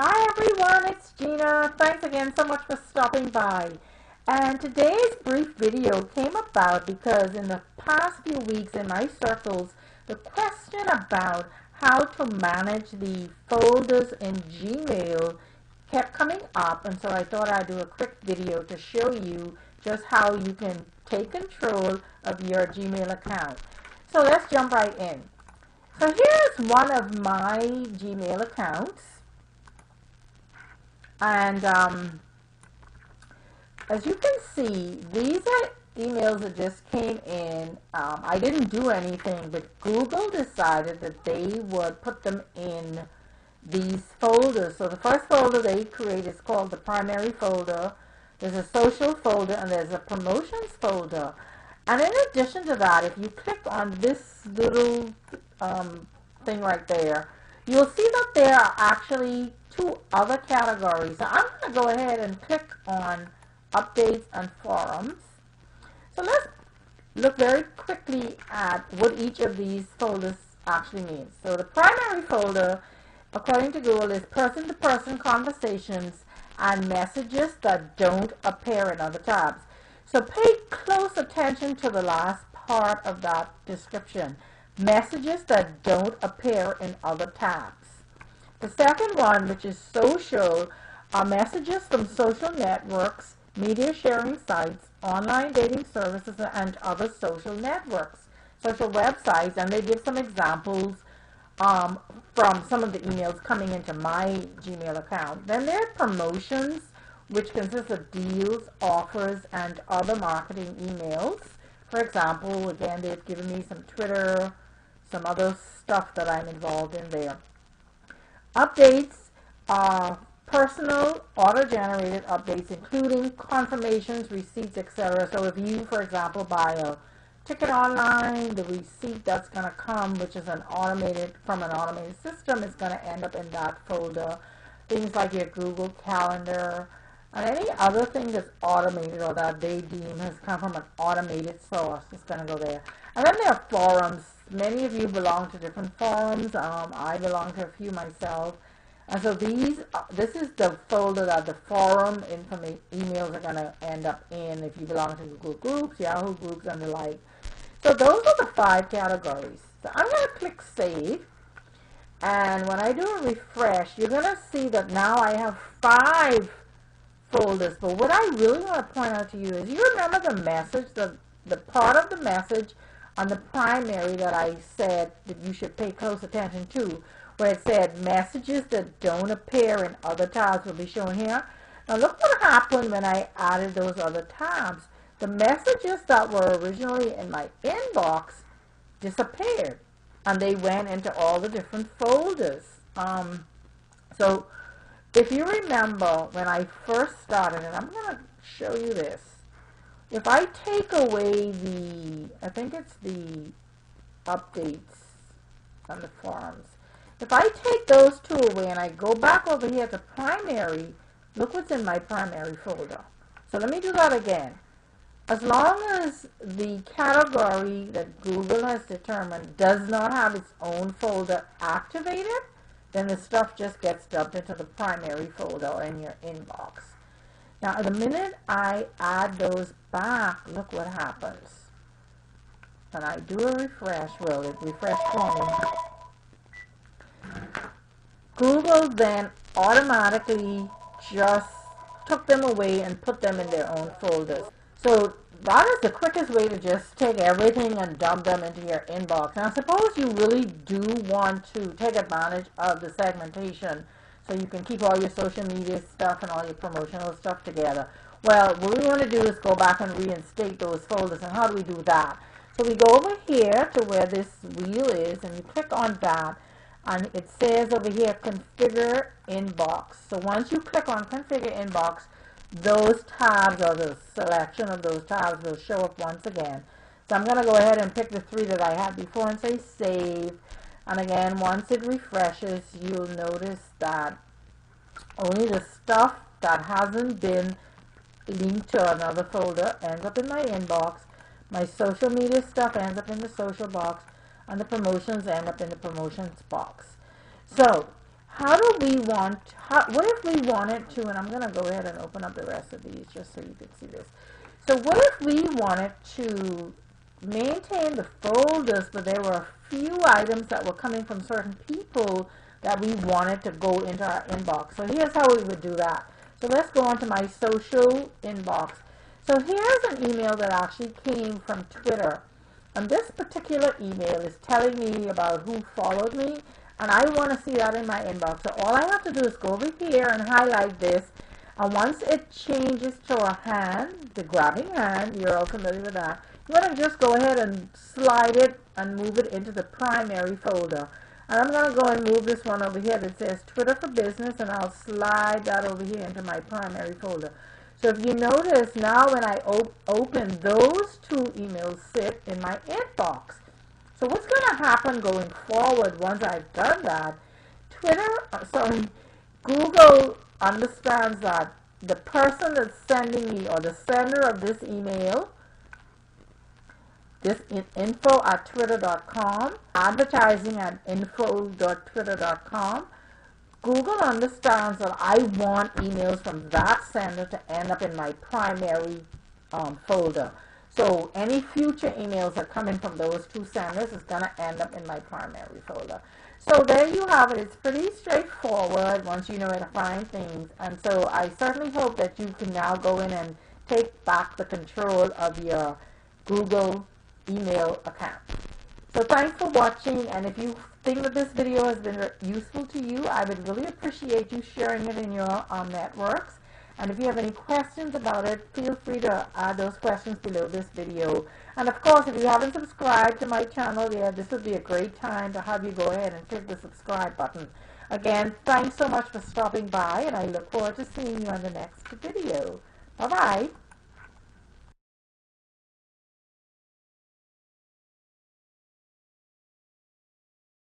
Hi everyone, it's Gina. Thanks again so much for stopping by. And today's brief video came about because in the past few weeks in my circles, the question about how to manage the folders in Gmail kept coming up, and so I thought I'd do a quick video to show you just how you can take control of your Gmail account. So let's jump right in. So here's one of my Gmail accounts. And as you can see, these are emails that just came in. I didn't do anything, but Google decided that they would put them in these folders. So the first folder they create is called the primary folder. There's a social folder, and there's a promotions folder. And in addition to that, if you click on this little thing right there, you'll see that there are actually two other categories. So I'm going to go ahead and click on updates and forums. So let's look very quickly at what each of these folders actually means. So the primary folder, according to Google, is person-to-person conversations and messages that don't appear in other tabs. So pay close attention to the last part of that description. Messages that don't appear in other tabs. The second one, which is social, are messages from social networks, media sharing sites, online dating services, and other social networks, social websites, and they give some examples from some of the emails coming into my Gmail account. Then there are promotions, which consists of deals, offers, and other marketing emails. For example, again, they've given me some Twitter, some other stuff that I'm involved in there. Updates are personal, auto-generated updates, including confirmations, receipts, etc. So if you, for example, buy a ticket online, the receipt that's going to come, which is from an automated system, is going to end up in that folder. Things like your Google Calendar and any other thing that's automated or that they deem has come from an automated source is going to go there. And then there are forums. Many of you belong to different forums. I belong to a few myself. And so this is the folder that the forum emails are going to end up in if you belong to Google Groups, Yahoo Groups, and the like. So those are the 5 categories. So I'm going to click Save. And when I do a refresh, you're going to see that now I have 5 folders. But what I really want to point out to you is, you remember the message, the part of the message on the primary that I said that you should pay close attention to, where it said messages that don't appear in other tabs will be shown here. Now look what happened when I added those other tabs. The messages that were originally in my inbox disappeared, and they went into all the different folders. So if you remember when I first started, and I'm going to show you this, if I take away I think it's the updates and the forums, if I take those 2 away and I go back over here to primary, look what's in my primary folder. So let me do that again. As long as the category that Google has determined does not have its own folder activated, then the stuff just gets dumped into the primary folder or in your inbox. Now, the minute I add those back, look what happens. When I do a refresh, well, it refreshed for me. Google then automatically just took them away and put them in their own folders. So that is the quickest way to just take everything and dump them into your inbox. Now, suppose you really do want to take advantage of the segmentation so you can keep all your social media stuff and all your promotional stuff together. Well, what we want to do is go back and reinstate those folders. And how do we do that? So we go over here to where this wheel is, and you click on that, and it says over here, Configure Inbox. So once you click on Configure Inbox, those tabs, or the selection of those tabs, will show up once again. So I'm going to go ahead and pick the 3 that I had before and say Save. And again, once it refreshes, you'll notice that only the stuff that hasn't been linked to another folder ends up in my inbox. My social media stuff ends up in the social box, and the promotions end up in the promotions box. So what if we wanted to, and I'm going to go ahead and open up the rest of these just so you can see this. So what if we wanted to maintain the folders, but there were a few items that were coming from certain people that we wanted to go into our inbox? So here's how we would do that. So let's go on to my social inbox. So here's an email that actually came from Twitter. And this particular email is telling me about who followed me, and I want to see that in my inbox. So all I have to do is go over here and highlight this, and once it changes to a hand, the grabbing hand, you're all familiar with that, you want to just go ahead and slide it and move it into the primary folder. And I'm going to go and move this one over here that says Twitter for Business, and I'll slide that over here into my primary folder. So if you notice now when I open, those two emails sit in my inbox. So what's going to happen going forward once I've done that? Google understands that the person that's sending me, or the sender of this email, this info@twitter.com, advertising at info.twitter.com, Google understands that I want emails from that sender to end up in my primary folder. So any future emails that come in from those two senders is going to end up in my primary folder. So there you have it. It's pretty straightforward once you know how to find things. And so I certainly hope that you can now go in and take back the control of your Google email account. So thanks for watching, and if you think that this video has been useful to you, I would really appreciate you sharing it in your networks. And if you have any questions about it, feel free to add those questions below this video. And of course, if you haven't subscribed to my channel yet, this would be a great time to have you go ahead and click the subscribe button. Again, thanks so much for stopping by, and I look forward to seeing you on the next video. Bye-bye.